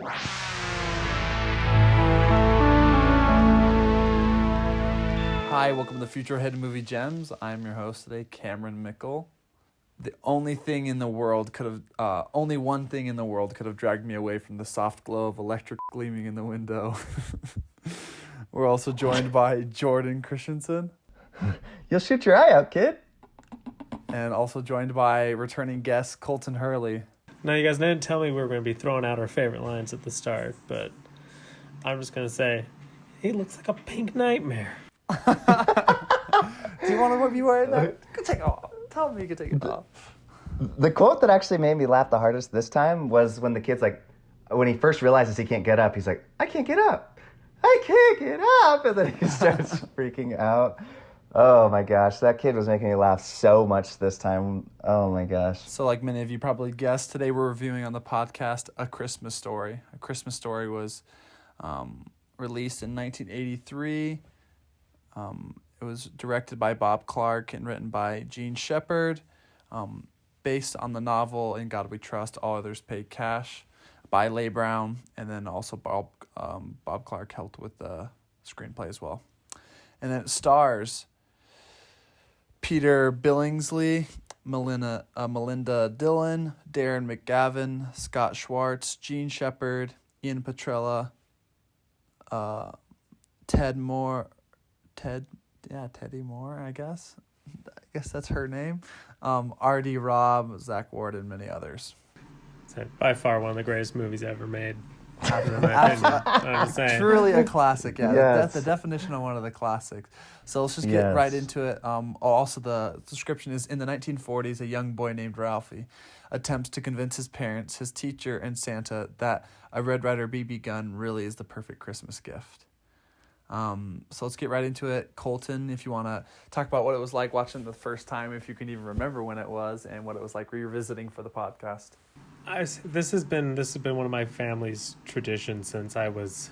Hi, welcome to the Futro Hidden Movie Gems. I'm your host today, Cameron Mickle. The only thing in the world only one thing in the world could have dragged me away from the soft glow of electric gleaming in the window. We're also joined by Jordan Christensen. You'll shoot your eye out, kid. And also joined by returning guest Colton Hurley. Now, you guys didn't tell me we were going to be throwing out our favorite lines at the start, but I'm just going to say, he looks like a pink nightmare. Do you want to be wearing that? Take it off. Tell me you can take it off. The quote that actually made me laugh the hardest this time was when the kid's like, when he first realizes he can't get up, he's like, I can't get up. I can't get up. And then he starts freaking out. Oh my gosh, that kid was making me laugh so much this time. Oh my gosh. So like many of you probably guessed, today we're reviewing on the podcast A Christmas Story. A Christmas Story was released in 1983. It was directed by Bob Clark and written by Gene Shepard, based on the novel In God We Trust, All Others Pay Cash by Leigh Brown, and then also Bob Clark helped with the screenplay as well. And then it stars Peter Billingsley, Melinda Dillon, Darren McGavin, Scott Schwartz, Gene Shepard, Ian Petrella, Teddy Moore, I guess that's her name. R.D. Robb, Zach Ward, and many others. It's by far one of the greatest movies ever made. In my opinion. I'm just saying. Truly a classic, yeah. Yes. That's the definition of one of the classics. So let's just get right into it. Also, the description is, in the 1940s, a young boy named Ralphie attempts to convince his parents, his teacher, and Santa that a Red Ryder BB gun really is the perfect Christmas gift. So let's get right into it. Colton, if you want to talk about what it was like watching the first time, if you can even remember when it was, and what it was like revisiting for the podcast. This has been one of my family's traditions since I was,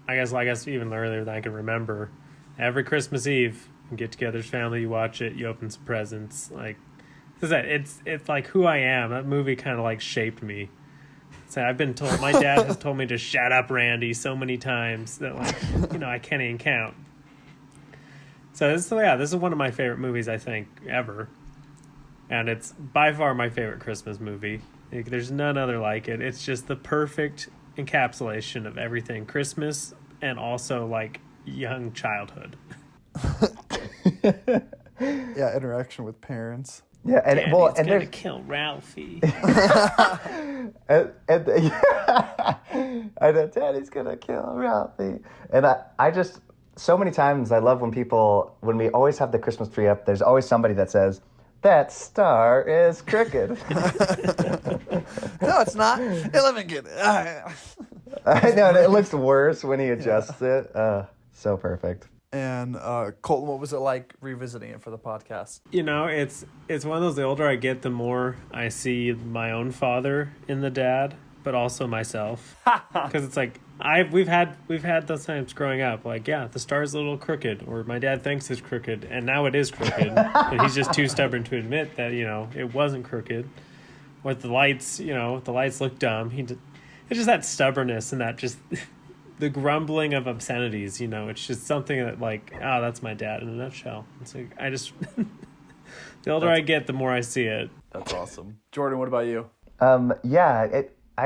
I guess even earlier than I can remember. Every Christmas Eve, you get together as family, you watch it, you open some presents. Like, it's like who I am. That movie kind of like shaped me. So I've been told, my dad has told me to shut up, Randy, so many times that, like, I can't even count. So this is one of my favorite movies, I think, ever. And it's by far my favorite Christmas movie. Like, there's none other like it. It's just the perfect encapsulation of everything Christmas and also like young childhood. Yeah, interaction with parents. Yeah, and Daddy's and gonna kill Ralphie. I know Daddy's gonna kill Ralphie. And I just, so many times I love when we always have the Christmas tree up, there's always somebody that says, that star is crooked. No, it's not. Let me get it. I know, and it looks worse when he adjusts it. So perfect. And Colton, what was it like revisiting it for the podcast? It's one of those, the older I get, the more I see my own father in the dad, but also myself. Because it's like we've had those times growing up, like, yeah, the star's a little crooked, or my dad thinks it's crooked, and now it is crooked, and he's just too stubborn to admit that it wasn't crooked. Or the lights look dumb. It's just that stubbornness and that just the grumbling of obscenities. It's just something that, like, that's my dad in a nutshell. It's like I just the older I get, the more I see it. That's awesome. Jordan, what about you? I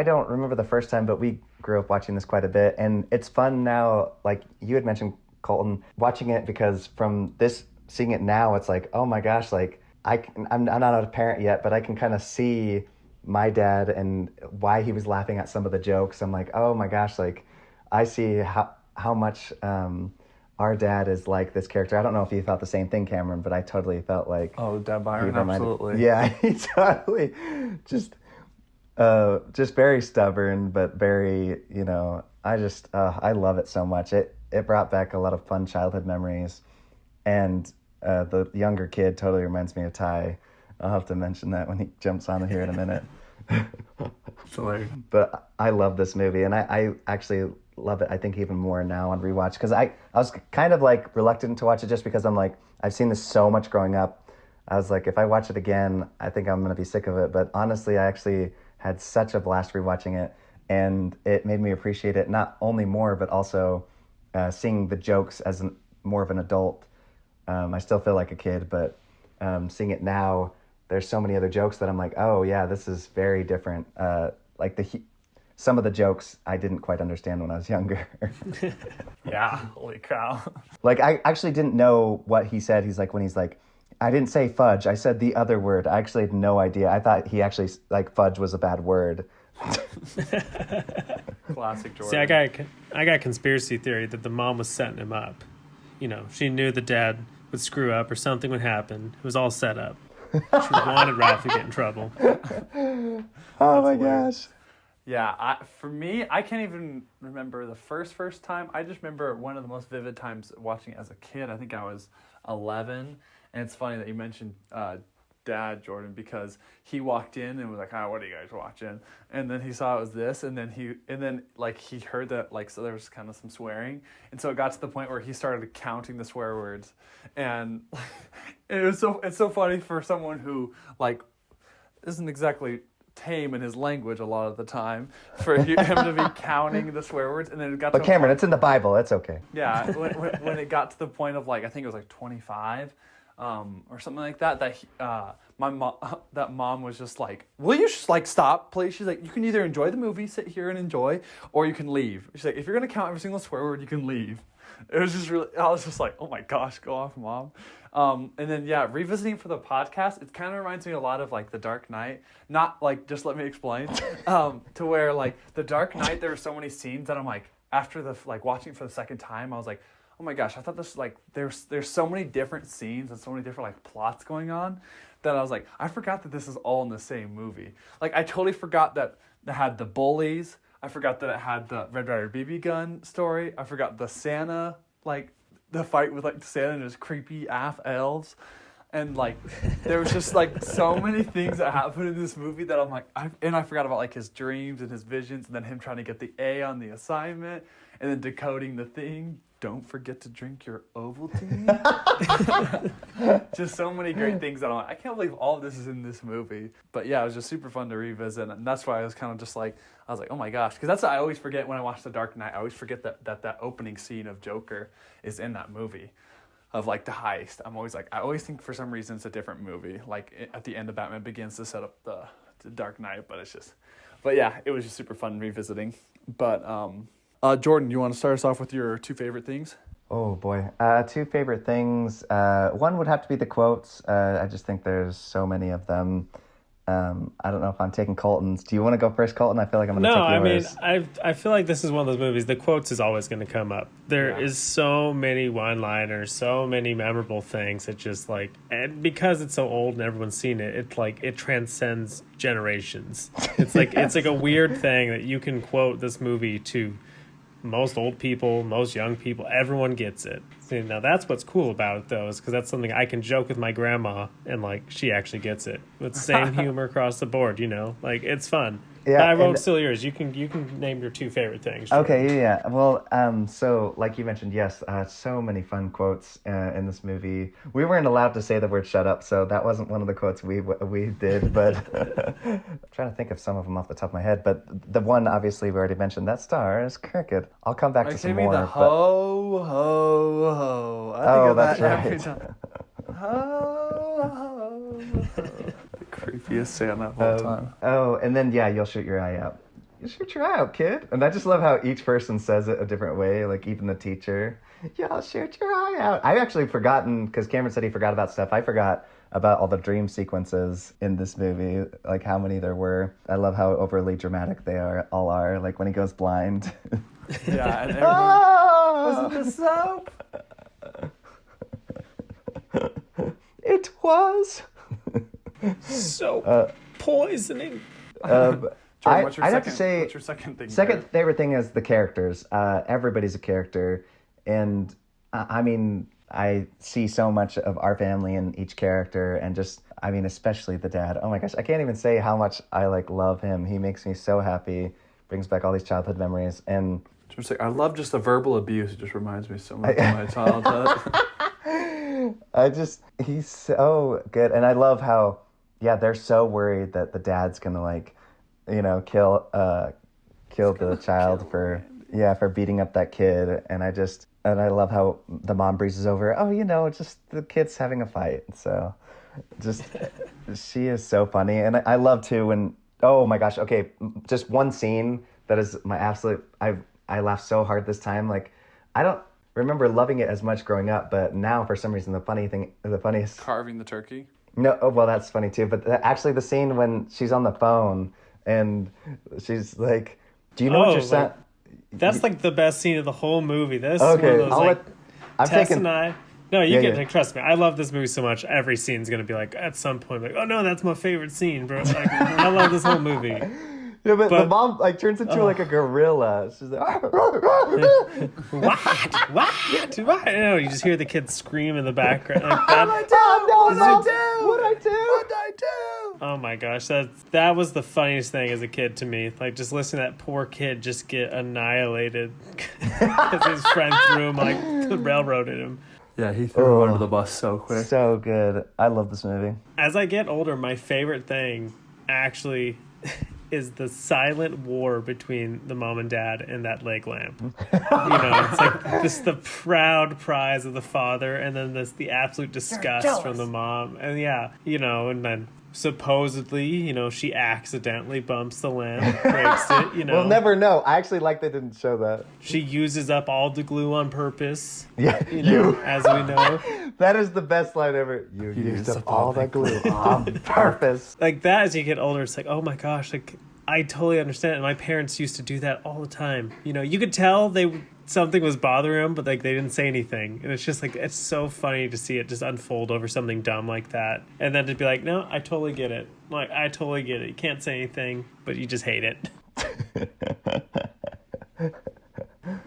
don't remember the first time, but we grew up watching this quite a bit, and it's fun now. Like you had mentioned, Colton, watching it, because from this, seeing it now, it's like, oh my gosh, like I'm not a parent yet, but I can kind of see my dad and why he was laughing at some of the jokes. I'm like, oh my gosh, like I see how much our dad is like this character. I don't know if you thought the same thing, Cameron, but I totally felt like, oh, Dad Byron, absolutely. Yeah, he totally just very stubborn, but very, I love it so much. It brought back a lot of fun childhood memories, and the younger kid totally reminds me of Ty. I'll have to mention that when he jumps on here in a minute. But I love this movie, and I actually love it, I think, even more now on rewatch, because I was kind of like reluctant to watch it just because I'm like, I've seen this so much growing up. I was like, if I watch it again, I think I'm going to be sick of it. But honestly, I actually had such a blast rewatching it. and it made me appreciate it not only more, but also seeing the jokes as more of an adult. I still feel like a kid, but seeing it now, there's so many other jokes that I'm like, oh yeah, this is very different. Like some of the jokes I didn't quite understand when I was younger. Yeah, holy cow. Like, I actually didn't know what he said. When he's like, I didn't say fudge, I said the other word. I actually had no idea. I thought he actually, like, fudge was a bad word. Classic Jordan. See, I got conspiracy theory that the mom was setting him up. You know, she knew the dad would screw up or something would happen. It was all set up. She wanted Ralph to get in trouble. Oh my gosh. Yeah, for me, I can't even remember the first time. I just remember one of the most vivid times watching it as a kid. I think I was 11, and it's funny that you mentioned Dad, Jordan, because he walked in and was like, "What are you guys watching?" And then he saw it was this, and then he heard that, like, so there was kind of some swearing, and so it got to the point where he started counting the swear words, and it's so funny for someone who, like, isn't exactly tame in his language a lot of the time, for him to be counting the swear words, and then it got. But Cameron, it's in the Bible. It's okay. Yeah, when it got to the point of, like, I think it was like 25, or something like that. That mom was just like, "Will you just, like, stop, please?" She's like, "You can either enjoy the movie, sit here and enjoy, or you can leave." She's like, "If you're gonna count every single swear word, you can leave." It was just really. I was just like, "Oh my gosh, go off, Mom." And then, yeah, revisiting for the podcast, it kind of reminds me a lot of, like, The Dark Knight. Not, like, just let me explain. To where, like, The Dark Knight, there were so many scenes that I'm like, after watching it for the second time, I was like, oh my gosh, I thought this, like, there's so many different scenes and so many different, like, plots going on that I was like, I forgot that this is all in the same movie. Like, I totally forgot that it had the bullies. I forgot that it had the Red Ryder BB gun story. I forgot the Santa, like, the fight with, like, Santa and his creepy AF elves. And, like, there was just, like, so many things that happened in this movie that I'm like, I forgot about, like, his dreams and his visions, and then him trying to get the A on the assignment, and then decoding the thing. Don't forget to drink your Ovaltine. Just so many great things that I'm like, I can't believe all of this is in this movie. But yeah, it was just super fun to revisit, and that's why I was kind of just like, I was like, oh my gosh, because that's what I always forget when I watch The Dark Knight. I always forget that opening scene of Joker is in that movie, of, like, the heist. I'm always like, I always think for some reason it's a different movie. Like, at the end of Batman Begins to set up the Dark Knight, but yeah, it was just super fun revisiting. But Jordan, you want to start us off with your two favorite things? Oh boy, two favorite things. One would have to be the quotes. I just think there's so many of them. I don't know if I'm taking Colton's. Do you want to go first, Colton? I feel like I'm going to take yours. No, I mean, I feel like this is one of those movies. The quotes is always going to come up. There is so many one-liners, so many memorable things. It just, like, and because it's so old and everyone's seen it, it's like it transcends generations. It's like it's like a weird thing that you can quote this movie to most old people, most young people. Everyone gets it. See, now that's what's cool about it, though, is because that's something I can joke with my grandma and, like, she actually gets it with the same humor across the board. You know, like, it's fun. Yeah, I won't steal yours. You can name your two favorite things. Jordan. Okay, yeah. Well, so like you mentioned, yes, so many fun quotes in this movie. We weren't allowed to say the word "shut up," so that wasn't one of the quotes we did. But I'm trying to think of some of them off the top of my head. But the one, obviously, we already mentioned. That star is crooked. I'll come back to some more. The ho ho ho. I think of that's that right. every time. Ho ho ho. Creepiest Santa of all time. Oh, and then, yeah, you'll shoot your eye out. You shoot your eye out, kid. And I just love how each person says it a different way, like even the teacher. You'll shoot your eye out. I've actually forgotten, because Cameron said he forgot about stuff. I forgot about all the dream sequences in this movie, like how many there were. I love how overly dramatic they all are, like when he goes blind. Yeah, and everyone, was it the soap? It was. So poisoning. Jordan, I'd have to say, what's your second thing? Second favorite thing is the characters. Everybody's a character, and I mean, I see so much of our family in each character, and just, I mean, especially the dad. Oh my gosh, I can't even say how much I, like, love him. He makes me so happy, brings back all these childhood memories, and I love just the verbal abuse. It just reminds me so much of my childhood. He's so good, and I love how, yeah, they're so worried that the dad's gonna, like, you know, kill killed the child for beating up that kid. And I love how the mom breezes over, oh, just the kid's having a fight. So just, she is so funny. And I love too when, oh my gosh, okay, just one scene that is my absolute, I laughed so hard this time. Like, I don't remember loving it as much growing up, but now for some reason the funniest... Carving the turkey? No, oh, well, that's funny too. But actually the scene when she's on the phone and she's like, do you know what your son... That's like the best scene of the whole movie. This okay, one of those, Tess and I... No, you can trust me. I love this movie so much. Every scene's gonna be like at some point like, oh no, that's my favorite scene, bro. Like, I love this whole movie. Yeah, but the mom turns into like a gorilla. She's like, what? You know, you just hear the kids scream in the background. Like that. What'd I do? Oh my gosh, that was the funniest thing as a kid to me. Like just listening to that poor kid just get annihilated because his friend threw him railroaded him. Yeah, he threw him under the bus so quick. So good. I love this movie. As I get older, my favorite thing actually is the silent war between the mom and dad and that leg lamp. It's like just the proud prize of the father, and then the absolute disgust from the mom. And and then supposedly, she accidentally bumps the lamp, breaks it, We'll never know. I actually like they didn't show that. She uses up all the glue on purpose. Yeah, as we know. That is the best line ever. You used up all that glue on purpose. Like that, as you get older, it's like, oh my gosh, like I totally understand. And my parents used to do that all the time. You could tell something was bothering them, but like they didn't say anything. And it's just like, it's so funny to see it just unfold over something dumb like that. And then to be like, no, I totally get it. Like, I totally get it. You can't say anything, but you just hate it.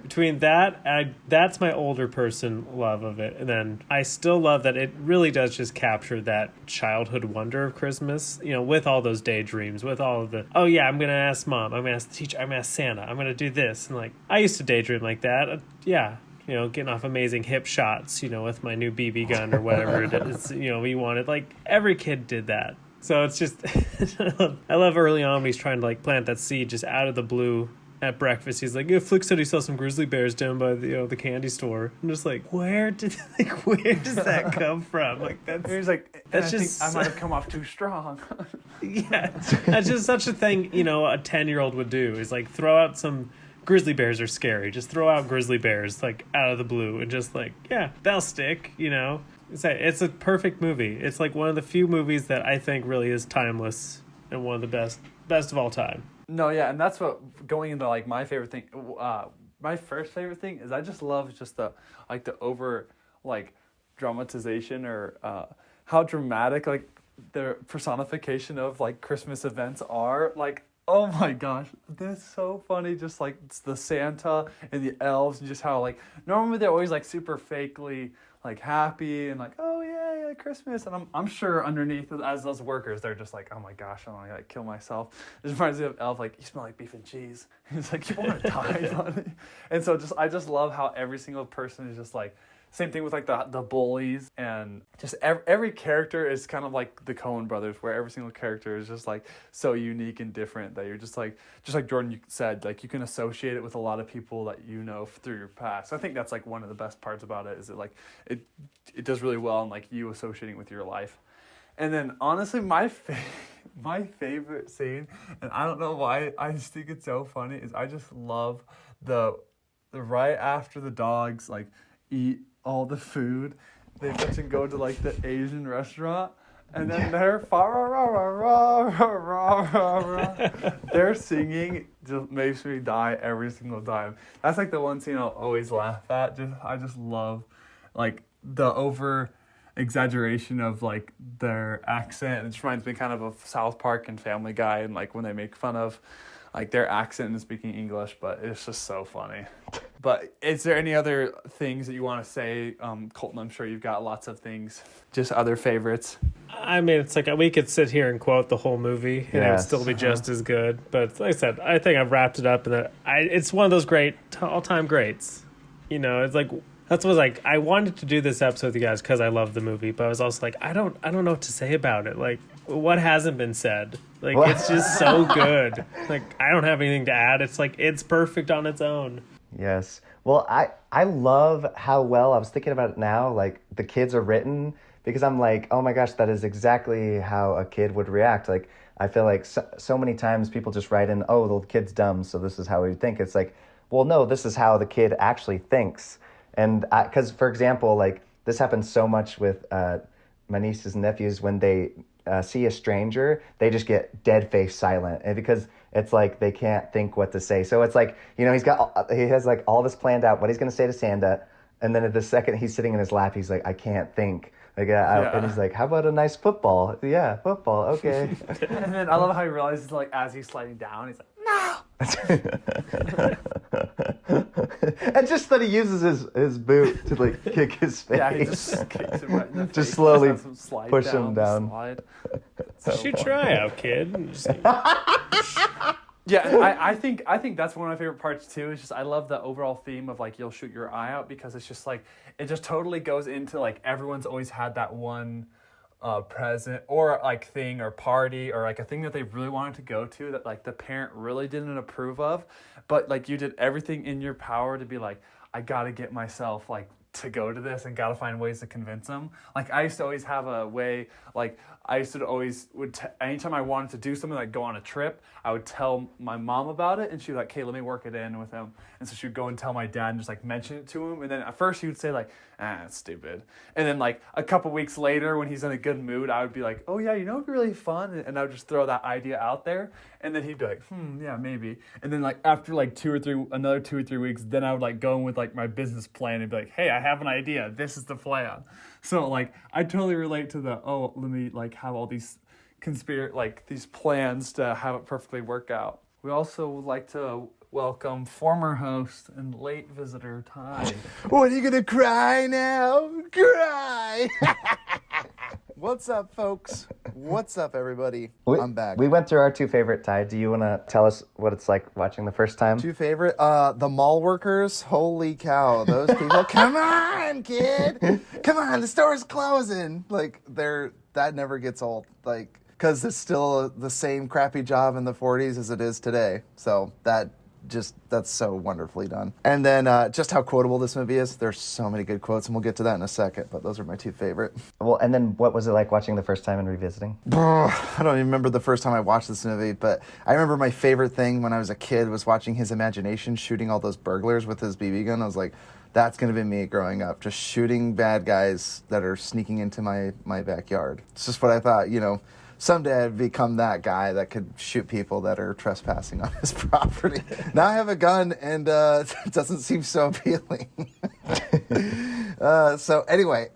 Between that, that's my older person love of it. And then I still love that it really does just capture that childhood wonder of Christmas, with all those daydreams, with all of the, oh yeah, I'm going to ask mom, I'm going to ask the teacher, I'm going to ask Santa, I'm going to do this. And like, I used to daydream like that. Getting off amazing hip shots, with my new BB gun or whatever it is, we wanted. Like, every kid did that. So it's just, I love early on when he's trying to like plant that seed just out of the blue. At breakfast, he's like, Flick said he saw some grizzly bears down by the candy store. I'm just like, where does that come from? Like he's like, I think I might have come off too strong. Yeah, that's just such a thing. A 10-year-old would do is like throw out some grizzly bears are scary. Just throw out grizzly bears like out of the blue and just like, yeah, they'll stick. It's a perfect movie. It's like one of the few movies that I think really is timeless and one of the best of all time. No, yeah, and that's what going into like my favorite thing. My first favorite thing is I just love just the over like dramatization or how dramatic like the personification of like Christmas events are. Like, oh my gosh, that's so funny. Just like it's the Santa and the elves and just how like normally they're always like super fakely like happy and like, oh yeah, Christmas, and I'm sure underneath as those workers they're just like, oh my gosh, I want to like kill myself. It reminds me of Elf, like, you smell like beef and cheese. He's like, you want to die, honey? And so I just love how every single person is just like, same thing with like the bullies, and just every character is kind of like the Coen brothers, where every single character is just like so unique and different that you're just like Jordan, you said, like you can associate it with a lot of people that through your past. I think that's like one of the best parts about it, is it like it does really well in like you associating with your life. And then honestly, my favorite scene, and I don't know why I just think it's so funny, is I just love the right after the dogs like eat all the food, they mention go to like the Asian restaurant, and then their singing just makes me die every single time. That's like the one scene I'll always laugh at. I just love like the over exaggeration of like their accent. It just reminds me kind of South Park and Family Guy, and like when they make fun of like their accent and speaking English, but it's just so funny. But is there any other things that you want to say, Colton? I'm sure you've got lots of things, just other favorites. I mean, it's like we could sit here and quote the whole movie, and it would still be just as good. But like I said, I think I've wrapped it up, and it's one of those great all-time greats. It's like that's what I wanted to do this episode with you guys because I love the movie, but I was also like, I don't know what to say about it. Like, what hasn't been said? Like, What? it's just so good. Like, I don't have anything to add. It's like, it's perfect on its own. Yes. Well, I love how well, I was thinking about it now, like the kids are written, because I'm like, oh my gosh, that is exactly how a kid would react. Like, I feel like so many times people just write in, oh, the kid's dumb, so this is how we think. It's like, well, no, this is how the kid actually thinks. And because, for example, like this happens so much with my nieces and nephews when they see a stranger, they just get dead face silent, and because it's like they can't think what to say. So it's like, he has like all this planned out, what he's going to say to Santa, and then at the second he's sitting in his lap, he's like, I can't think. Like, and he's like, how about a nice football? Yeah, football, okay. And then I love how he realizes, like, as he's sliding down, he's like, no! And just that he uses his boot to, like, kick his face. Yeah, he just kicks him right in the face. Just slowly Has him slide push him down. Slide. Shoot your eye out, kid. Just, Yeah, and I think that's one of my favorite parts too. Is just I love the overall theme of like you'll shoot your eye out, because it's just like it just totally goes into like everyone's always had that one present or like thing or party or like a thing that they really wanted to go to that like the parent really didn't approve of, but like you did everything in your power to be like, I gotta get myself like to go to this and gotta find ways to convince them. Like I used to always have a way, like I used to always anytime I wanted to do something like go on a trip, I would tell my mom about it and she'd be like, okay, let me work it in with him. And so she'd go and tell my dad and just like mention it to him. And then at first he would say like, that's stupid. And then like a couple weeks later when he's in a good mood, I would be like, oh yeah, it'd be really fun. And I would just throw that idea out there. And then he'd be like, yeah, maybe. And then like after like another 2 or 3 weeks, then I would like go in with like my business plan and be like, hey, I have an idea. This is the plan. So like I totally relate to the, oh, let me like have all these these plans to have it perfectly work out. We also would like to welcome former host and late visitor Ty. What, are you gonna cry now? Cry! What's up, folks? What's up, everybody? I'm back. We went through our two favorite. Ty, do you want to tell us what it's like watching the first time? Two favorite? The mall workers. Holy cow, those people. Come on, kid. Come on, the store's closing. Like, that never gets old. Like, because it's still the same crappy job in the 40s as it is today. So that's so wonderfully done. And then just how quotable this movie is. There's so many good quotes, and we'll get to that in a second, but those are my two favorite. Well, and then what was it like watching the first time and revisiting? I don't even remember the first time I watched this movie, but I remember my favorite thing when I was a kid was watching his imagination shooting all those burglars with his BB gun. I was like, that's going to be me growing up, just shooting bad guys that are sneaking into my backyard. It's just what I thought, someday I'd become that guy that could shoot people that are trespassing on his property. Now I have a gun, and it doesn't seem so appealing. So anyway,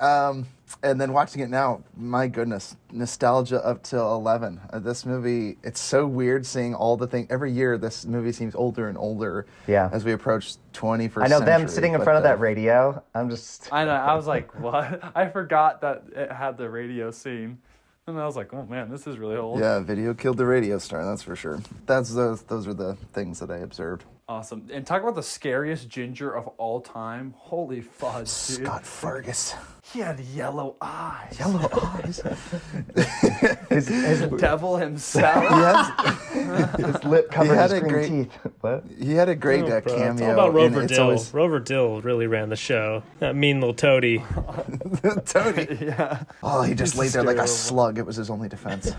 and then watching it now, my goodness, nostalgia up till 11. This movie, it's so weird seeing all the things. Every year, this movie seems older and older as we approach 21st century. I know them sitting in front of that radio. I know. I was like, what? I forgot that it had the radio scene. And I was like, oh man, this is really old. Yeah, video killed the radio star, that's for sure. Those are the things that I observed. Awesome. And talk about the scariest ginger of all time. Holy fudge, dude. Scott Fergus. He had yellow eyes. Yellow eyes. His devil himself. His lip covered his green teeth. What? He had a great cameo. It's all about Rover Dill. Rover Dill really ran the show. That mean little toady. Toady. Yeah. Oh, he just laid there like a slug. It was his only defense.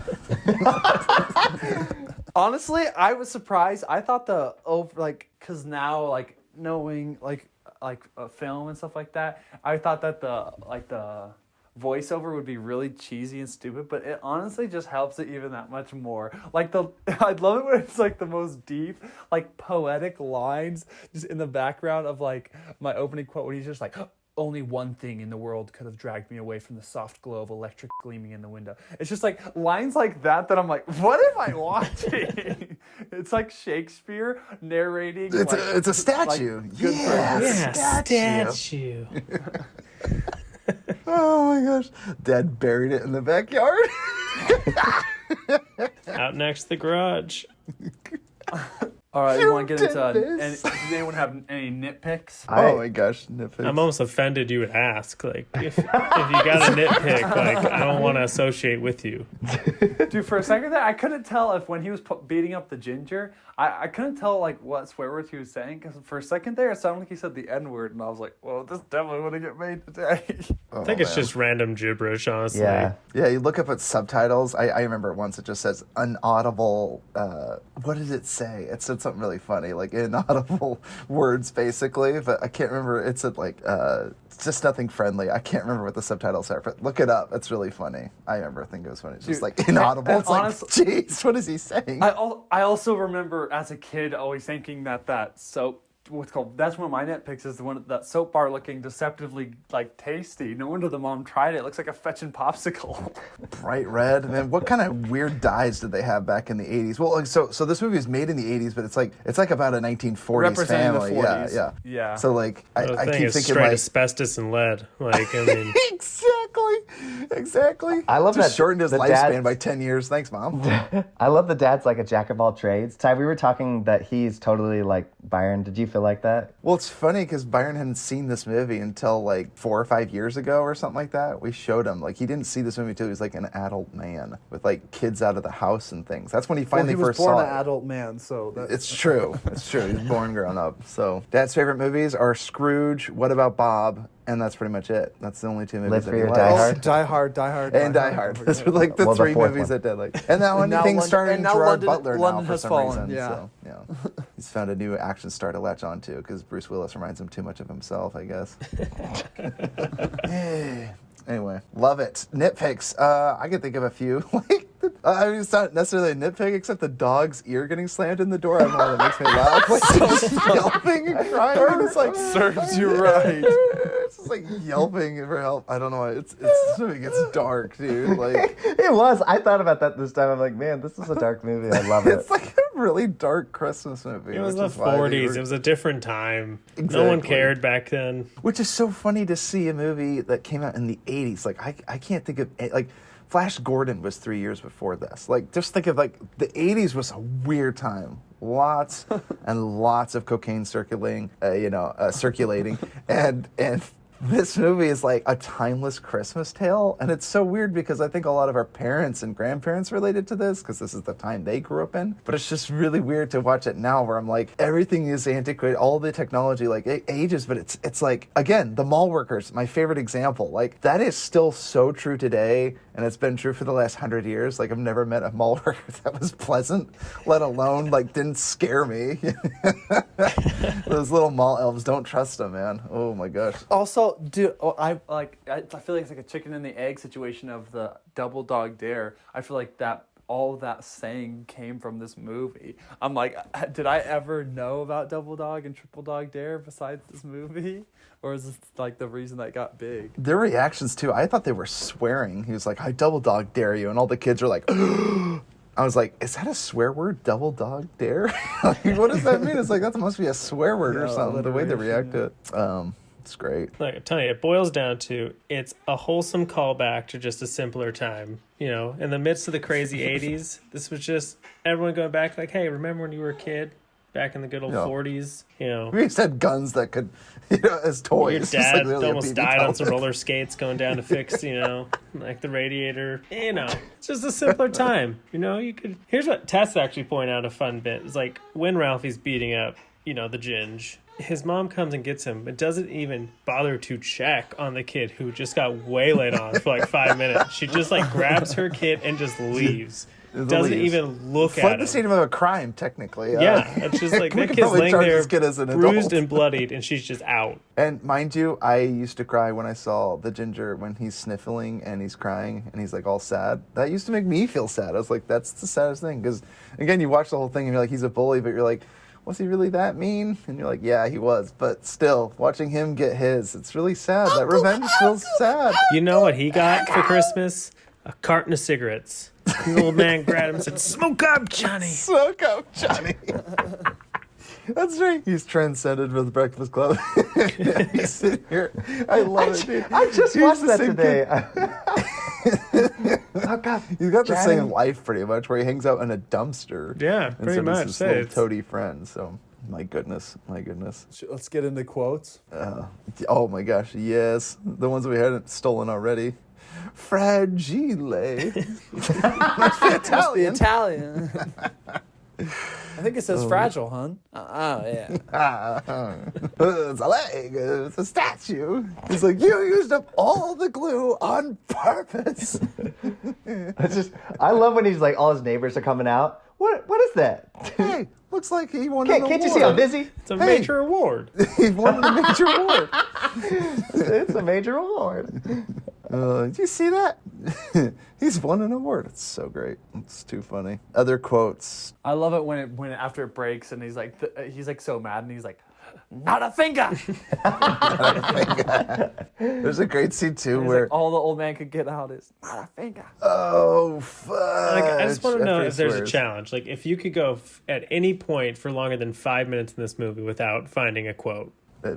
Honestly, I was surprised. I thought because now like knowing like a film and stuff like that, I thought that the voiceover would be really cheesy and stupid, but it honestly just helps it even that much more. Like I love it when it's like the most deep, like poetic lines just in the background of like my opening quote when he's just like, only one thing in the world could have dragged me away from the soft glow of electric gleaming in the window. It's just like lines like that I'm like, what am I watching? It's like Shakespeare narrating. It's a statue. Yeah, statue. Oh my gosh. Dad buried it in the backyard. Out next to the garage. All right, you want to get did into? this. Does anyone have any nitpicks? Oh my gosh, nitpicks. I'm almost offended you would ask. Like, if you got a nitpick, like, I don't want to associate with you. Dude, for a second there, I couldn't tell if when he was beating up the ginger, I couldn't tell like what swear words he was saying because for a second there, it sounded like he said the N word, and I was like, well, this definitely wouldn't get made today. I think it's just random gibberish, honestly. Yeah. Yeah, you look up at subtitles. I remember once it just says inaudible. What did it say? It said something really funny, like inaudible words, basically. But I can't remember. It said like it's just nothing friendly. I can't remember what the subtitles are, but look it up. It's really funny. I remember. I think it was funny. It's just Dude, like inaudible. and It's like, jeez, what is he saying? I also remember as a kid always thinking that soap. What's called? That's one of my nitpicks is the one that soap bar looking deceptively like tasty. No wonder the mom tried it. It looks like a fetching popsicle. Bright red. Man, what kind of weird dyes did they have back in the 80s? Well, like, so this movie is made in the 80s, but it's like about a 1940s Representing the family. 40s. Yeah. Yeah. So like I The keep thing is thinking straight like asbestos and lead. Like, I mean, exactly. I love Just that shortened his the lifespan dad's- by 10 years. Thanks, Mom. I love the dad's like a jack of all trades. Ty, we were talking that he's totally like Byron. Did you feel like that? Well, it's funny because Byron hadn't seen this movie until like 4 or 5 years ago or something like that. We showed him like he didn't see this movie until he was like an adult man with like kids out of the house and things. That's when he finally first saw it. adult man, so It's true. It's true. He's born grown up. So Dad's favorite movies are Scrooge, What About Bob, and that's pretty much it. That's the only two movies Live that Free he or likes. Die Hard? Die Hard, And Die Hard. Those are like the Well, the three fourth movies one. that Dad liked. And that one now thing London- starring and now Gerard London- Butler London now for has some fallen, reason. yeah. So, yeah. He's found a new action star to latch on to because Bruce Willis reminds him too much of himself, I guess. Anyway, love it. Nitpicks. I can think of a few. I mean, it's not necessarily a nitpick, except the dog's ear getting slammed in the door. I don't know, that makes me laugh. Like, just yelping and crying. And it's like, serves you right. It's just like yelping for help. I don't know. It gets dark, dude. Like, It was. I thought about that this time. I'm like, man, this is a dark movie. I love it. it's like a really dark Christmas movie. it was which the is why they 40s. were- It was a different time. No one Exactly. cared back then. Which is so funny to see a movie that came out in the 80s. Like, I can't think of, like, Flash Gordon was 3 years before this. Like, just think of, like, the 80s was a weird time. Lots and lots of cocaine circulating, and this movie is like a timeless Christmas tale, and it's so weird because I think a lot of our parents and grandparents related to this because this is the time they grew up in. But it's just really weird to watch it now, where I'm like, everything is antiquated, all the technology like it ages, but it's like, again, the mall workers, my favorite example. Like, that is still so true today, and it's been true for the last 100 years. Like, I've never met a mall worker that was pleasant, let alone like didn't scare me. Those little mall elves, don't trust them, man. Oh my gosh. Also, dude, I feel like it's like a chicken and the egg situation of the Double Dog Dare. I feel like that all of that saying came from this movie. I'm like, did I ever know about Double Dog and Triple Dog Dare besides this movie? Or is this like the reason that got big? Their reactions too, I thought they were swearing. He was like, I double dog dare you, and all the kids are like, I was like, is that a swear word? Double dog dare? Like, what does that mean? It's like, that must be a swear word or Yeah, something, the way they alliteration, react to it. It's great. Like I tell you, it boils down to it's a wholesome callback to just a simpler time. You know, in the midst of the crazy 80s, this was just everyone going back like, hey, remember when you were a kid? Back in the good old Yeah. 40s, you know. We used to have guns that could, as toys. Your just dad like literally a almost BB died on some pellet. roller skates going down to fix, like the radiator. You know, it's just a simpler time. You know, you could. Here's what Tess actually pointed out a fun bit. It's like when Ralphie's beating up, the Ginge, his mom comes and gets him, but doesn't even bother to check on the kid who just got waylaid on for like 5 minutes. She just like grabs her kid and just leaves. Doesn't Leaves. even look Flood at the him. scene of a crime, technically. Yeah, it's just like we that could kid's probably laying charge there this kid as an bruised adult. and bloodied, and she's just out. And mind you, I used to cry when I saw the Ginger when he's sniffling and he's crying and he's like all sad. That used to make me feel sad. I was like, that's the saddest thing. Because again, you watch the whole thing and you're like, he's a bully, but you're like, was he really that mean? And you're like, yeah, he was. But still, watching him get his, it's really sad. That revenge feels sad. You know what he got for Christmas? A carton of cigarettes. The old man grabbed him and said, "Smoke up, Johnny." Smoke up, Johnny. That's right. He's transcended with Breakfast Club. He's sitting here. I love it, dude. I just He's watched the that same today. kid. Oh God, He's got the Daddy. same life pretty much, where he hangs out in a dumpster. Yeah, pretty instead much. of his little toady friend. So, my goodness. Let's get into quotes. Oh my gosh, yes, the ones we hadn't stolen already. Fragile. Must be Italian. Italian. I think it says fragile, hun. Oh, yeah. It's a leg. It's a statue. He's like, you used up all the glue on purpose. I love when he's like, all his neighbors are coming out. What is that? Hey, looks like he won an award. Can't you see I'm busy? It's a major award. He won a major award. It's a major award. Did you see that? He's won an award. It's so great. It's too funny. Other quotes. I love it when after it breaks and he's like so mad and he's like, not a finger. There's a great scene too He's where like, all the old man could get out is not a finger. oh fuck. Like, I just want to know After he if there's a swears. challenge. Like, if you could go at any point for longer than 5 minutes in this movie without finding a quote. A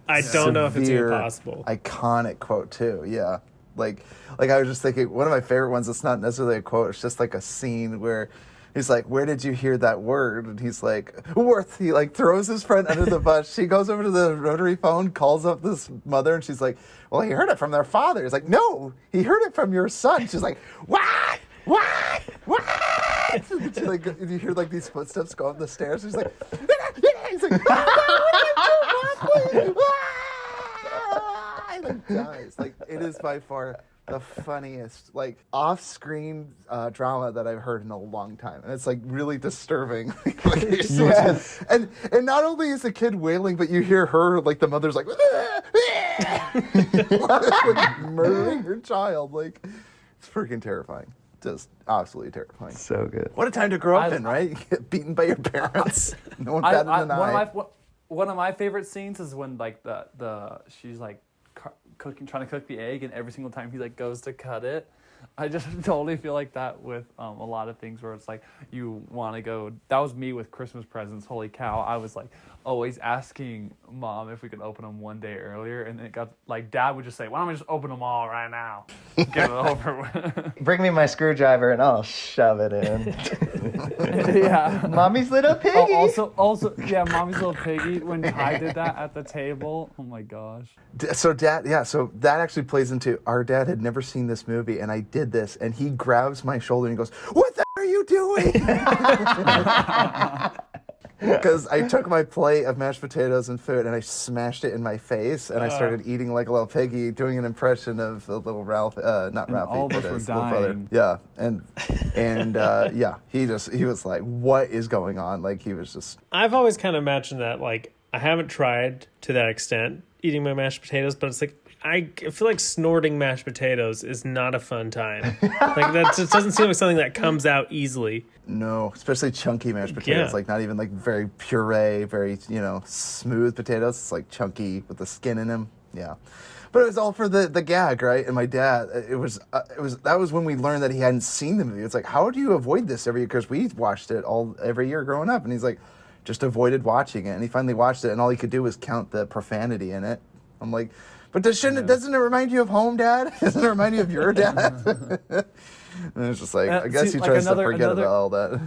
I don't know if it's severe, even possible. Iconic quote too. Yeah. Like I was just thinking, one of my favorite ones, it's not necessarily a quote, it's just like a scene where he's like, where did you hear that word? And he's like, Worth. He like throws his friend under the bus. She goes over to the rotary phone, calls up this mother, and she's like, well, he heard it from their father. He's like, no, he heard it from your son. She's like, what? She, like, you hear like these footsteps go up the stairs. He's like, he's like, he like dies. Like, it is by far the funniest, like, off-screen drama that I've heard in a long time, and it's like really disturbing. Like, Yes. and not only is the kid wailing, but you hear her, like, the mother's like, like murdering her child. Like, it's freaking terrifying. Just absolutely terrifying. So good. What a time to grow up in, right? You get beaten by your parents. No one batted an eye. One of my favorite scenes is when like she's like trying to cook the egg, and every single time he like goes to cut it. I just totally feel like that with a lot of things where it's like you want to go. That was me with Christmas presents. Holy cow! I was like always asking Mom if we could open them one day earlier, and it got like Dad would just say, "Why don't we just open them all right now? Get it over with." Bring me my screwdriver and I'll shove it in. Yeah. Mommy's little piggy. Also, yeah, Mommy's little piggy. When Ty did that at the table, oh my gosh. So that actually plays into, our dad had never seen this movie, and I did this, and he grabs my shoulder and he goes, what the are you doing? Because I took my plate of mashed potatoes and food and I smashed it in my face, and I started eating like a little piggy, doing an impression of the little Ralph, not Ralphie, all of but us were his little brother. dying. Yeah, and yeah, he was like, what is going on? Like, he was just. I've always kind of imagined that, like, I haven't tried to that extent eating my mashed potatoes, but it's like, I feel like snorting mashed potatoes is not a fun time. Like, that just doesn't seem like something that comes out easily. No, especially chunky mashed potatoes. Yeah. Like, not even like very puree, very, smooth potatoes. It's like chunky with the skin in them. Yeah. But it was all for the gag, right? And my dad, that was when we learned that he hadn't seen the movie. It's like, how do you avoid this every year? Because we watched it every year growing up. And he's like, just avoided watching it. And he finally watched it, and all he could do was count the profanity in it. I'm like, but doesn't it remind you of home, Dad? Doesn't it remind you of your dad? And it's just like, I guess he tries to forget about all that.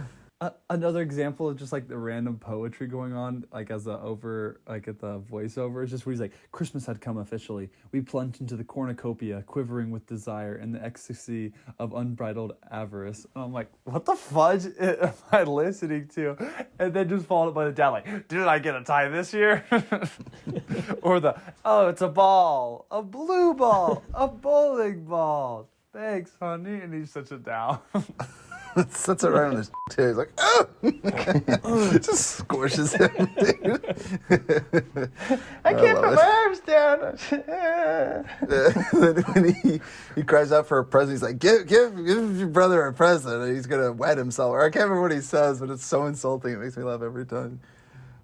Another example of just like the random poetry going on, like as at the voiceover, is just where he's like, Christmas had come officially. We plunged into the cornucopia, quivering with desire and the ecstasy of unbridled avarice. And I'm like, what the fudge am I listening to? And then just followed up by the dad, like, did I get a tie this year? Or it's a ball, a blue ball, a bowling ball. Thanks, honey. And he sits it down. Sets it right on his too. He's like, oh! Just squishes him, dude. I can't put my arms down. Then when he cries out for a present, he's like, give your brother a present, and he's gonna wet himself. Or I can't remember what he says, but it's so insulting. It makes me laugh every time.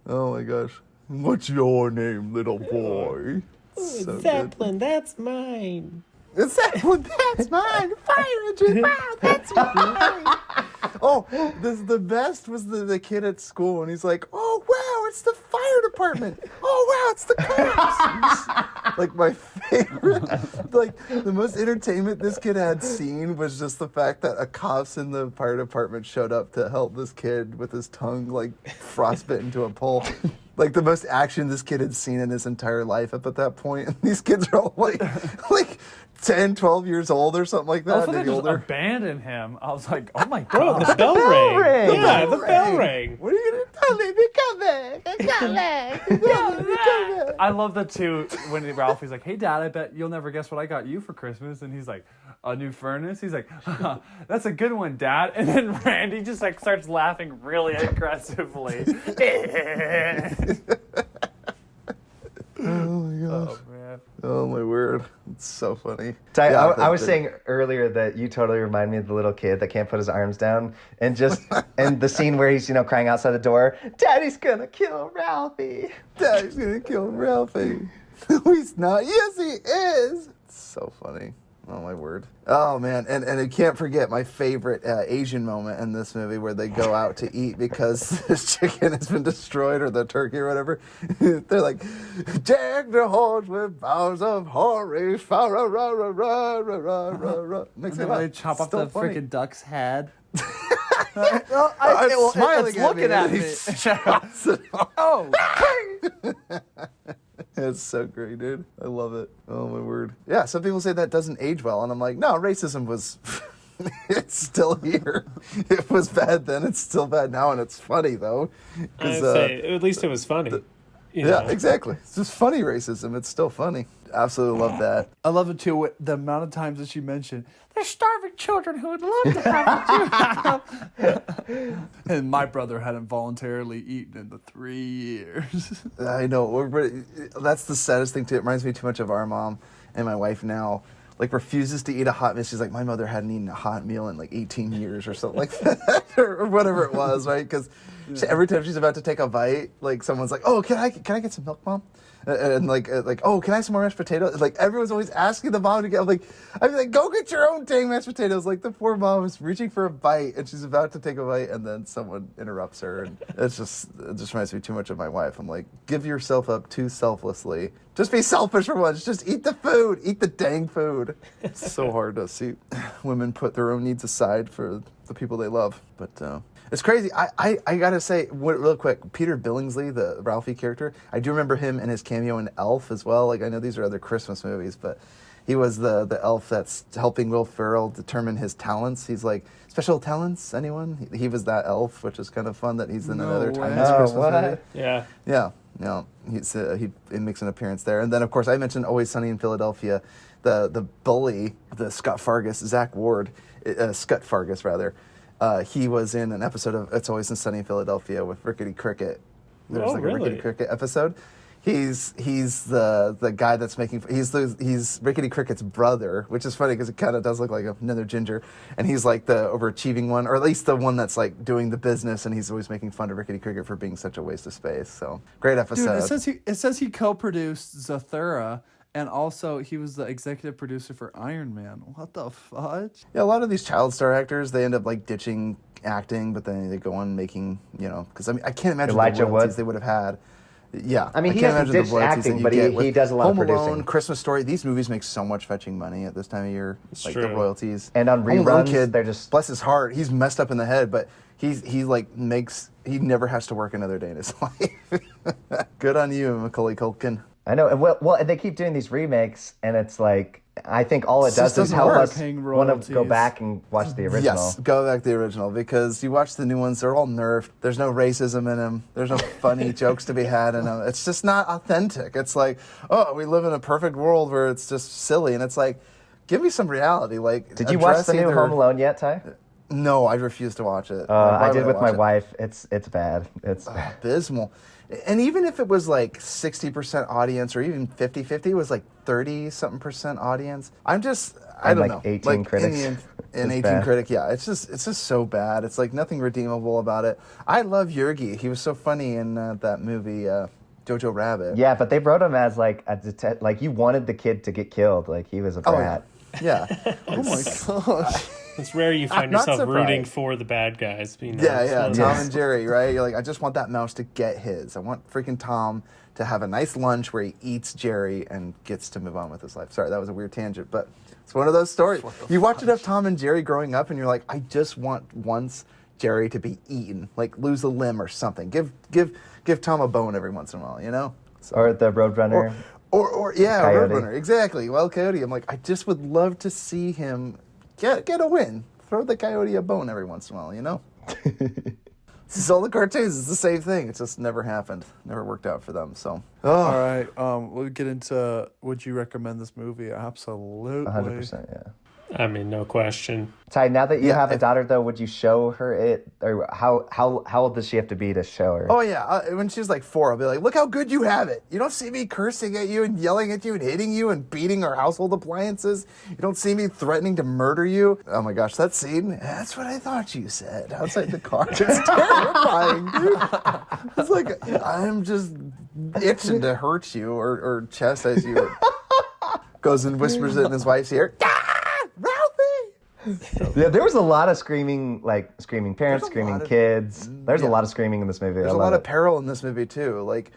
Oh my gosh. What's your name, little boy? So Zeppelin, that's mine. It's Zeppelin, that's mine. Fire engine, wow, that's mine. Oh, the best was the kid at school, and he's like, oh, wow, it's the fire department. Oh, wow, it's the cops. Like my favorite, like the most entertainment this kid had seen was just the fact that a cops in the fire department showed up to help this kid with his tongue like frostbitten into a pole. Like the most action this kid had seen in his entire life up at that point. And these kids are all like 10, 12 years old or something like that. Also, they maybe just older. abandoned him. I was like, oh my Bro, god. the bell rang. Yeah, the bell rang. rang. What are you gonna tell me? Come back! Come back! Come back! I love that too when Ralphie's like, hey dad, I bet you'll never guess what I got you for Christmas. And he's like, a new furnace? He's like, that's a good one, dad. And then Randy just like starts laughing really aggressively. Oh my gosh. Oh man. Oh my word. It's so funny. Ty, Yeah, I was saying earlier that you totally remind me of the little kid that can't put his arms down, and just and the scene where he's crying outside the door, Daddy's gonna kill Ralphie. Daddy's gonna kill Ralphie. No, he's not. Yes, he is. It's so funny. Oh my word. Oh man, and I can't forget my favorite Asian moment in this movie where they go out to eat because this chicken has been destroyed, or the turkey or whatever. They're like, "Deck the halls with boughs of holly, fa ra ra ra ra ra ra ra ra." Makes me And then laugh. they chop off Still the funny. freaking duck's head. It's smiling it's at looking me, at and me. he chops it off. Oh. It's so great, dude. I love it. Oh my word. Yeah, some people say that doesn't age well, and I'm like, no, racism was. It's still here. It was bad then. It's still bad now, and it's funny though. I'd say at least it was funny. You know? Yeah, exactly. It's just funny racism. It's still funny. Absolutely love that. I love it too, the amount of times that she mentioned, there's starving children who would love to have what you have. And my brother hadn't voluntarily eaten in the 3 years. I know. That's the saddest thing too. It reminds me too much of our mom and my wife now. Like refuses to eat a hot meal. She's like, my mother hadn't eaten a hot meal in like 18 years or something like that, or whatever it was, right? Because every time she's about to take a bite, like someone's like, "Oh, can I get some milk, Mom?" And like, "Oh, can I have some more mashed potatoes?" Like everyone's always asking the mom to get. I'm like, "Go get your own dang mashed potatoes!" Like the poor mom is reaching for a bite and she's about to take a bite, and then someone interrupts her, and it just reminds me too much of my wife. I'm like, give yourself up too selflessly. Just be selfish for once. Just eat the food. Eat the dang food. It's so hard to see women put their own needs aside for the people they love, but. It's crazy. I gotta say, real quick, Peter Billingsley, the Ralphie character, I do remember him and his cameo in Elf as well. Like, I know these are other Christmas movies, but he was the elf that's helping Will Ferrell determine his talents. He's like, special talents, anyone? He was that elf, which is kind of fun that he's in another Timeless Christmas movie. Yeah. Yeah. He makes an appearance there. And then, of course, I mentioned Always Sunny in Philadelphia. The bully, the Scott Fargus, rather. He was in an episode of It's Always Sunny in Philadelphia with Rickety Cricket. There's a Rickety Cricket episode. He's the guy that's he's Rickety Cricket's brother, which is funny because it kind of does look like another Ginger, and he's like the overachieving one, or at least the one that's like doing the business, and he's always making fun of Rickety Cricket for being such a waste of space. So great episode. Dude, it says he co-produced Zathura. And also, he was the executive producer for Iron Man. What the fudge? Yeah, a lot of these child star actors, they end up like ditching acting, but then they go on making, because I can't imagine Elijah the royalties Wood. they would have had. Yeah, I mean, he can't hasn't imagine the ditched royalties acting, that you but get with he does a lot of Home Alone, producing. Christmas Story. These movies make so much fetching money at this time of year. It's like true. the royalties. And on Home Alone reruns, kid, they're just... bless his heart, he's messed up in the head, but he never has to work another day in his life. Good on you, Macaulay Culkin. I know. And they keep doing these remakes, and it's like, I think all it It does just is doesn't help work. us Paying want to go royalties. back and watch the original. Yes, go back to the original, because you watch the new ones, they're all nerfed. There's no racism in them. There's no funny jokes to be had in them. It's just not authentic. It's like, oh, we live in a perfect world where it's just silly. And it's like, give me some reality. Like, Did you watch the new Home Alone yet, Ty? No, I refuse to watch it. I did with my watch it? wife. It's bad. It's bad. Abysmal. And even if it was like 60% audience or even 50-50, it was like 30-something% audience. I don't And like know. 18 critics. And It's 18 bad. critic, yeah. It's just so bad. It's like nothing redeemable about it. I love Yergi. He was so funny in that movie, Jojo Rabbit. Yeah, but they wrote him as like like you wanted the kid to get killed. Like he was a brat. Yeah. Oh my gosh. It's rare you find not yourself rooting surprised. for the bad guys. You know, Yeah, it's yeah, one of Tom those- and Jerry, right? You're like, I just want that mouse to get his. I want freaking Tom to have a nice lunch where he eats Jerry and gets to move on with his life. Sorry, that was a weird tangent, but it's one of those stories. You watch enough Tom and Jerry growing up, and you're like, I just want once Jerry to be eaten, like lose a limb or something. Give Tom a bone every once in a while, you know? Or the Roadrunner. Or yeah, Coyote. Roadrunner, exactly. Wild Coyote. I'm like, I just would love to see him get a win. Throw the Coyote a bone every once in a while, you know? This is all the cartoons. It's the same thing. It just never happened. Never worked out for them. So, All right, we'll get into would you recommend this movie? Absolutely. 100%, yeah. I mean, no question. Ty, now that you Yeah, have a if- daughter, though, would you show her it? Or how old does she have to be to show her? oh yeah, when she's like 4, I'll be like, look how good you have it. You don't see me cursing at you and yelling at you and hitting you and beating our household appliances. You don't see me threatening to murder you. Oh my gosh, that scene. That's what I thought you said outside the car. It's terrifying, dude. It's like, I'm just itching to hurt you or chastise you. Goes and whispers it in his wife's ear. Ralphie! Yeah, there was a lot of screaming parents, There's a screaming lot of- kids. There's a yeah. lot of screaming in this movie. There's a lot of peril in this movie too. Like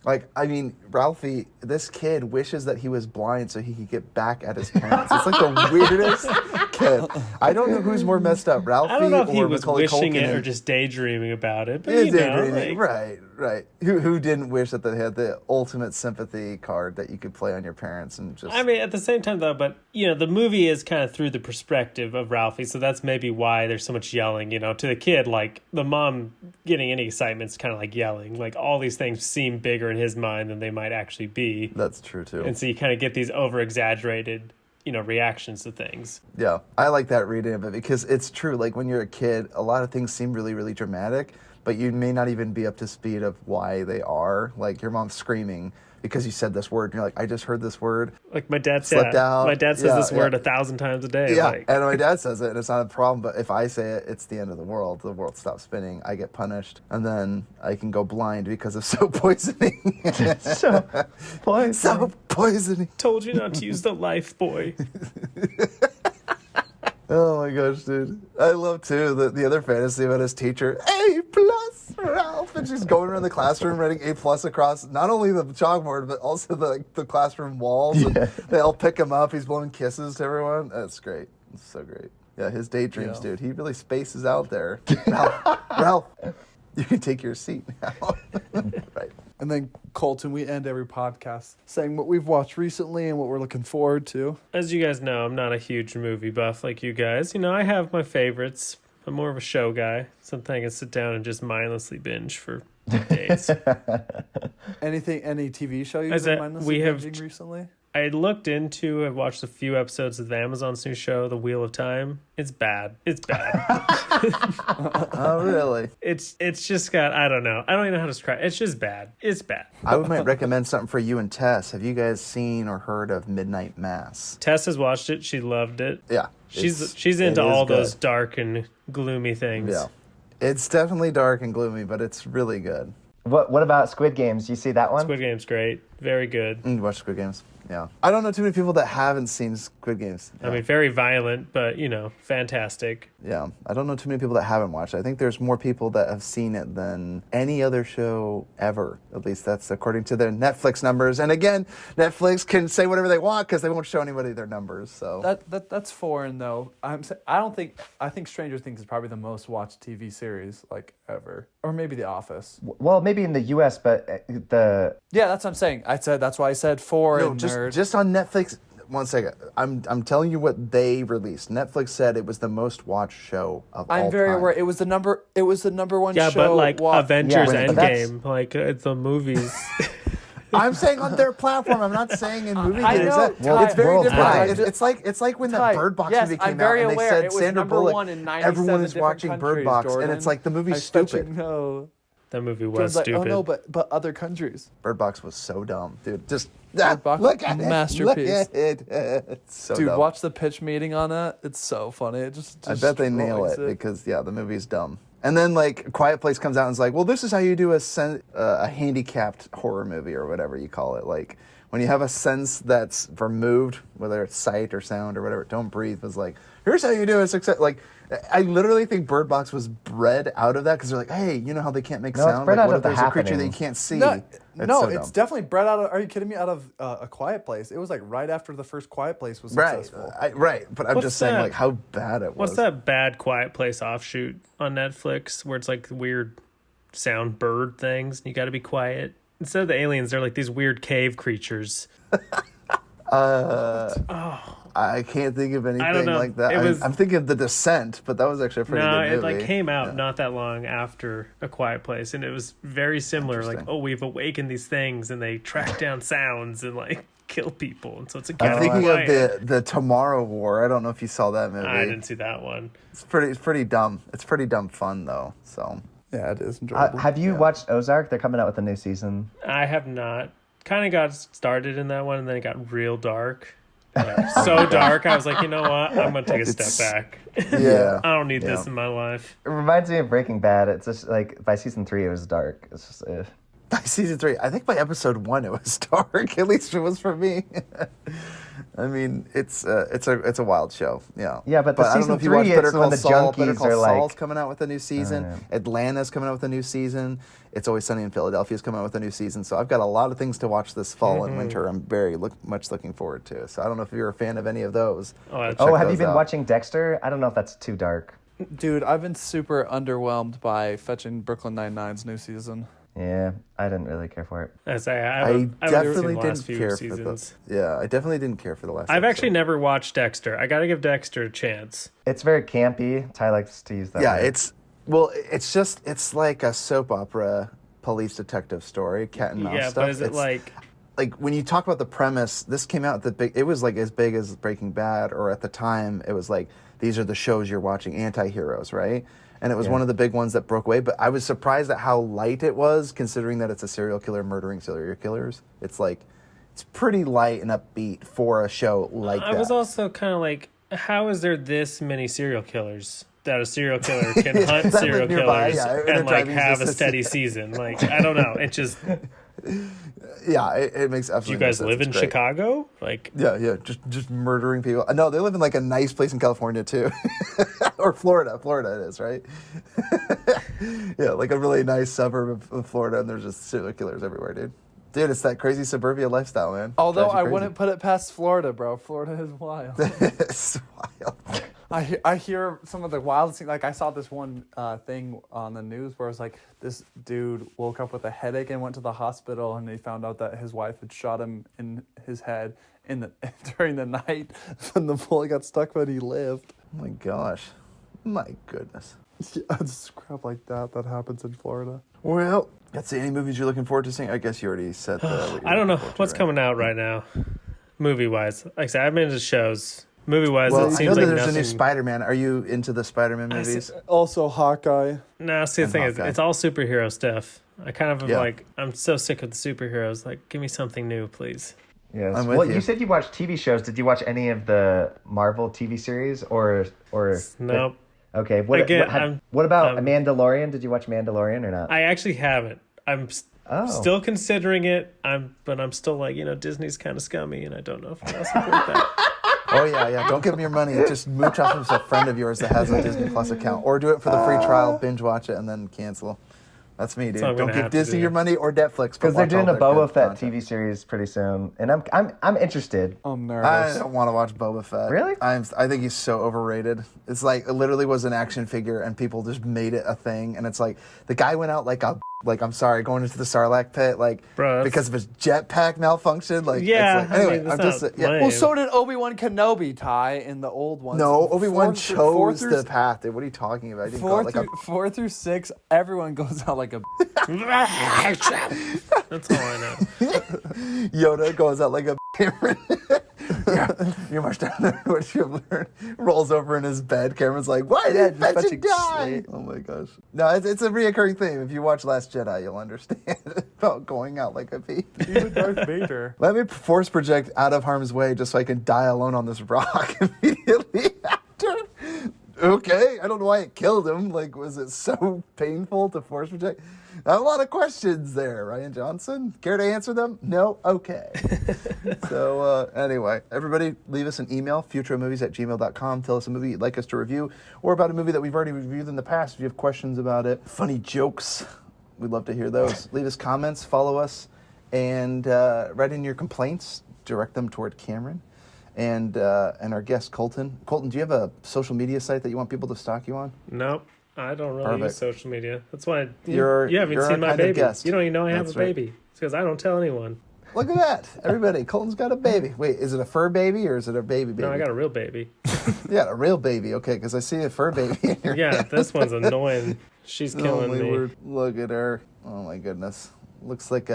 I mean, Ralphie, this kid wishes that he was blind so he could get back at his parents. It's like the weirdest kid. I don't know who's more messed up, Ralphie I don't know if he or was Macaulay wishing Culkin. it or just daydreaming about it. But Yeah, you know, daydreaming. like, Right. Who didn't wish that they had the ultimate sympathy card that you could play on your parents and just... I mean, at the same time, though, but, you know, the movie is kind of through the perspective of Ralphie, so that's maybe why there's so much yelling, you know. To the kid, like, the mom getting any excitement is kind of like yelling. Like, all these things seem bigger in his mind than they might actually be. That's true, too. And so you kind of get these over-exaggerated, you know, reactions to things. Yeah, I like that reading of it because it's true. Like, when you're a kid, a lot of things seem really, really dramatic, but you may not even be up to speed of why they are. Like, your mom's screaming because you said this word, and you're like, I just heard this word. Like, my dad Slipped out. My dad says Yeah, this word yeah. 1,000 times a day. Yeah, Like, and my dad says it, and it's not a problem. But if I say it, it's the end of the world. The world stops spinning. I get punished, and then I can go blind because of soap poisoning. Soap poisoning. told you not to use the life boy. Oh my gosh, dude! I love too the other fantasy about his teacher. A plus, Ralph, and she's going around the classroom writing A plus across not only the chalkboard but also the classroom walls. Yeah. And they all pick him up. He's blowing kisses to everyone. That's great. It's so great. Yeah, his daydreams, Yeah. dude. He really spaces out there. Ralph, you can take your seat now. Right. And then Colton, we end every podcast saying what we've watched recently and what we're looking forward to. As you guys know, I'm not a huge movie buff like you guys. You know, I have my favorites. I'm more of a show guy. Something I can sit down and just mindlessly binge for days. Any TV show you've As been a- mindlessly we have- binging recently? I I've watched a few episodes of Amazon's new show, The Wheel of Time. It's bad. It's bad. Oh, really? It's just got, I don't know. I don't even know how to describe it. It's just bad. It's bad. I might recommend something for you and Tess. Have you guys seen or heard of Midnight Mass? Tess has watched it. She loved it. Yeah. She's it into is all good. those dark and gloomy things. Yeah. It's definitely dark and gloomy, but it's really good. What about Squid Games? You see that one? Squid Game's great. Very good. You watch Squid Games? Yeah. I don't know too many people that haven't seen Squid Games. Yeah. I mean, very violent, but, you know, fantastic. Yeah. I don't know too many people that haven't watched it. I think there's more people that have seen it than any other show ever. At least that's according to their Netflix numbers. And again, Netflix can say whatever they want because they won't show anybody their numbers. So That's foreign though. I think Stranger Things is probably the most watched TV series like ever, or maybe The Office. Well, maybe in the U.S., but Yeah, that's what I'm saying. That's why I said foreign no, nerd. just on Netflix. One second. I'm telling you what they released. Netflix said it was the most watched show of all I'm very time. aware. It was the number one Yeah, show. but like Avengers Yeah, but that's- Endgame, like it's the movies. I'm saying on their platform. I'm not saying in movie I theaters. know, Ty, It's very worldwide. different. It's like when Ty, that Bird Box yes, movie I'm came out very and they aware. said It was Sandra number Bullock. one in 97 Everyone is different watching Bird countries, Box, and Jordan. it's like the movie's I bet stupid. you know. That movie was Jordan's like, stupid. oh no, but other countries. Bird Box was so dumb, dude. Just Bird Box, look at it. masterpiece. Look at it. It's so Dude, dumb. watch the pitch meeting on that. It's so funny. It just I bet they nail destroys it because the movie's dumb. And then like Quiet Place comes out and is like, well, this is how you do a handicapped horror movie or whatever you call it, like when you have a sense that's removed, whether it's sight or sound or whatever, don't breathe was like, here's how you do a success. Like, I literally think Bird Box was bred out of that because they're like, hey, you know how they can't make No, it's sound? bred Like, out what of if the there's a creature that you happening. can't see? No, so it's dumb. definitely bred out of. Are you kidding me? Out of A Quiet Place. It was like right after the first Quiet Place was Right, successful. right. But I'm What's just saying, that? like, how bad it was. What's that bad Quiet Place offshoot on Netflix where it's like weird sound bird things and you got to be quiet? Instead of the aliens, they're like these weird cave creatures. I can't think of anything know. like that. It was- I'm thinking of The Descent, but that was actually a pretty No, good it movie. like came out not that long after A Quiet Place, and it was very similar. Like, Interesting. oh, we've awakened these things, and they track down sounds and like kill people, and so it's a I'm thinking of quiet. the Tomorrow War. I don't know if you saw that movie. I didn't see that one. It's pretty dumb. It's pretty dumb fun though. So Yeah, it is enjoyable. Have you watched Ozark? They're coming out with a new season. I have not. Kind of got started in that one, and then it got real dark. So dark, I was like, you know what? I'm gonna take a step back. yeah, I don't need this Yeah. in my life. It reminds me of Breaking Bad. It's just like by season 3, it was dark. It's just. by season 3, I think by episode 1 it was dark. At least it was for me. I mean, it's a wild show. Yeah. Yeah, but the I don't know season if you 3, watched it's Better when Call the Saul. Better junkies Call are like- Saul's coming out with a new season. yeah. Atlanta's coming out with a new season. It's Always Sunny in Philadelphia's coming out with a new season. So I've got a lot of things to watch this fall and winter. I'm very much looking forward to. So I don't know if you're a fan of any of those. Oh, Oh, have you those been out. watching Dexter? I don't know if that's too dark. Dude, I've been super underwhelmed by fetching Brooklyn Nine-Nine's new season. Yeah, I didn't really care for it. I say I I haven't seen definitely the last didn't few care for seasons. the. Yeah, I definitely didn't care for the last. I've actually episode. never watched Dexter. I gotta give Dexter a chance. It's very campy. Ty likes to use that Yeah, word. it's like a soap opera police detective story, cat and mouse Yeah, stuff. but is it It's- like when you talk about the premise, this came out it was like as big as Breaking Bad, or at the time it was like, these are the shows you're watching, anti-heroes, right? And it was Yeah. one of the big ones that broke away, but I was surprised at how light it was, considering that it's a serial killer murdering serial killers. It's pretty light and upbeat for a show like that. I was also kind of like, how is there this many serial killers that a serial killer can hunt That serial live nearby, killers yeah, in a and like driving have a distance. steady season? Like, I don't know. It just, Yeah, it makes absolutely do you no guys sense. live It's in great. Chicago? Like, Yeah, just murdering people. No, they live in like a nice place in California too, or Florida. Florida it is, right? Yeah, like a really nice suburb of Florida, and there's just serial killers everywhere, dude. Dude, it's that crazy suburbia lifestyle, man. Although Drives you I crazy. wouldn't put it past Florida, bro. Florida is wild. It's wild. I hear some of the wildest things. Like, I saw this one thing on the news where it was like, this dude woke up with a headache and went to the hospital, and he found out that his wife had shot him in his head during the night when the bullet got stuck, but he lived. Oh my gosh, my goodness. Yeah, it's crap like that happens in Florida. Well, let's see. Any movies you're looking forward to seeing? I guess you already said that. I don't know what's coming out right now, movie wise. Like I said, I've been into shows. Movie wise, Well, it I know seems that like there's nothing. a new Spider-Man. Are you into the Spider-Man movies? Also, Hawkeye. No, see, the And thing is, Hawkeye. it's all superhero stuff. I kind of am Yeah. like, I'm so sick of the superheroes. Like, give me something new, please. Yes. I'm with Well, you. you said you watched TV shows. Did you watch any of the Marvel TV series or? Nope. Okay. What Again, what about I'm- Mandalorian? Did you watch Mandalorian or not? I actually haven't. I'm Oh. still considering it. But I'm still like, Disney's kind of scummy, and I don't know if I'll support that. Oh yeah. Don't give them your money. Just mooch off of a friend of yours that has a Disney Plus account, or do it for the free trial, binge watch it, and then cancel. That's me, dude. what I'm Don't gonna give have to Disney do. your money or Netflix. Because they're doing a Boba Fett content. TV series pretty soon, and I'm interested. I'm I nervous. don't want to watch Boba Fett. Really? I think he's so overrated. It's like it literally was an action figure, and people just made it a thing. And it's like the guy went out like I'm sorry, going into the Sarlacc pit, like Bro, that's- because of his jetpack malfunction. Like Yeah, it's like, anyway, that's I'm just not yeah. lame. Well, so did Obi-Wan Kenobi, Ty, in the old ones. No, Obi-Wan 4 chose through- the path. Dude, what are you talking about? I didn't call Four it like through, 4 through 6, everyone goes out like a. That's all I know. Yoda goes out like a Cameron. Yeah, you march down there. What you have learned rolls over in his bed. Cameron's like, "Why Yeah, did just Fetching fetching die?" slate. Oh my gosh! No, it's a reoccurring theme. If you watch Last Jedi, you'll understand about going out like a bee. Even Darth Vader. Let me force project out of harm's way just so I can die alone on this rock immediately after. Okay, I don't know why it killed him. Like, was it so painful to force protect? A lot of questions there, Ryan Johnson. Care to answer them? No? Okay. So, anyway, everybody leave us an email, futuromovies@gmail.com. Tell us a movie you'd like us to review, or about a movie that we've already reviewed in the past. If you have questions about it, funny jokes, we'd love to hear those. Leave us comments, follow us, and write in your complaints. Direct them toward Cameron and our guest, Colton. Colton, do you have a social media site that you want people to stalk you on? Nope. I don't really Perfect. use social media. That's why you haven't you're seen our my kind of baby. guest. You don't even know I have That's a right. baby. It's because I don't tell anyone. Look at that. Everybody, Colton's got a baby. Wait, is it a fur baby or is it a baby? No, I got a real baby. Yeah, a real baby. Okay, because I see a fur baby in your Yeah, this one's annoying. She's killing my me. word. Look at her. Oh, my goodness. Looks like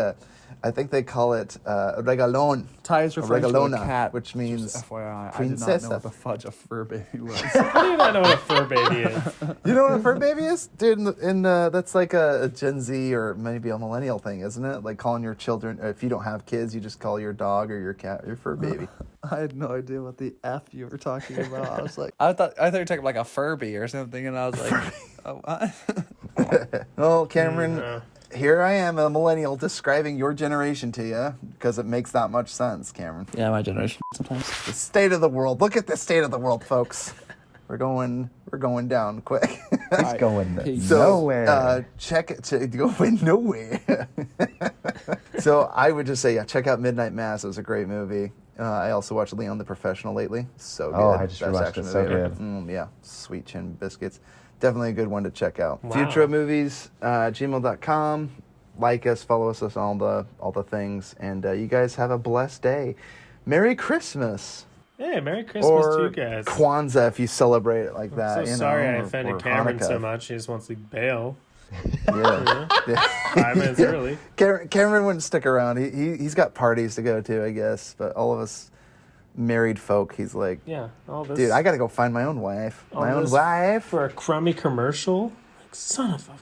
I think they call it a regalon. Ty's referring to a regalona, cat, which means just FYI, I did not princess. know what the fudge a fur baby was. How do you not know what a fur baby is? You know what a fur baby is? Dude, that's like a Gen Z or maybe a millennial thing, isn't it? Like calling your children, if you don't have kids, you just call your dog or your cat your fur baby. I had no idea what the F you were talking about. I was like, I thought you were talking about like a Furby or something, and I was like, oh, what? Well, Cameron, here I am, a millennial, describing your generation to you because it makes that much sense, Cameron. Yeah, my generation sometimes. The state of the world. Look at the state of the world, folks. We're going down quick. He's going Peace. nowhere. Check it to going nowhere. So I would just say, yeah, check out Midnight Mass. It was a great movie. I also watched Leon the Professional lately. So good. Oh, I just Best rewatched action it. So movie. good. Yeah, sweet chin biscuits. Definitely a good one to check out. Wow. Futro Movies, gmail.com. Like us, follow us on all the things, and you guys have a blessed day. Merry Christmas. Hey, Merry Christmas to Or you guys. Kwanzaa if you celebrate it like that. I'm so you know, sorry I or offended Cameron Hanukkah. so much. He just wants to bail. Yeah. Yeah. 5 minutes early. Cameron wouldn't stick around. He's got parties to go to, I guess. But all of us married folk, he's like, Yeah, all this. dude, I got to go find my own wife. all My own this wife. for a crummy commercial. Like, son of a.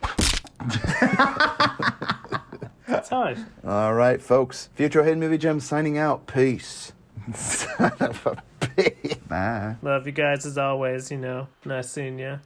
That's how I. All right, folks. Futuro Hidden Movie Gem signing out. Peace. Son of a bitch. Bye. Love you guys as always. Nice seeing you.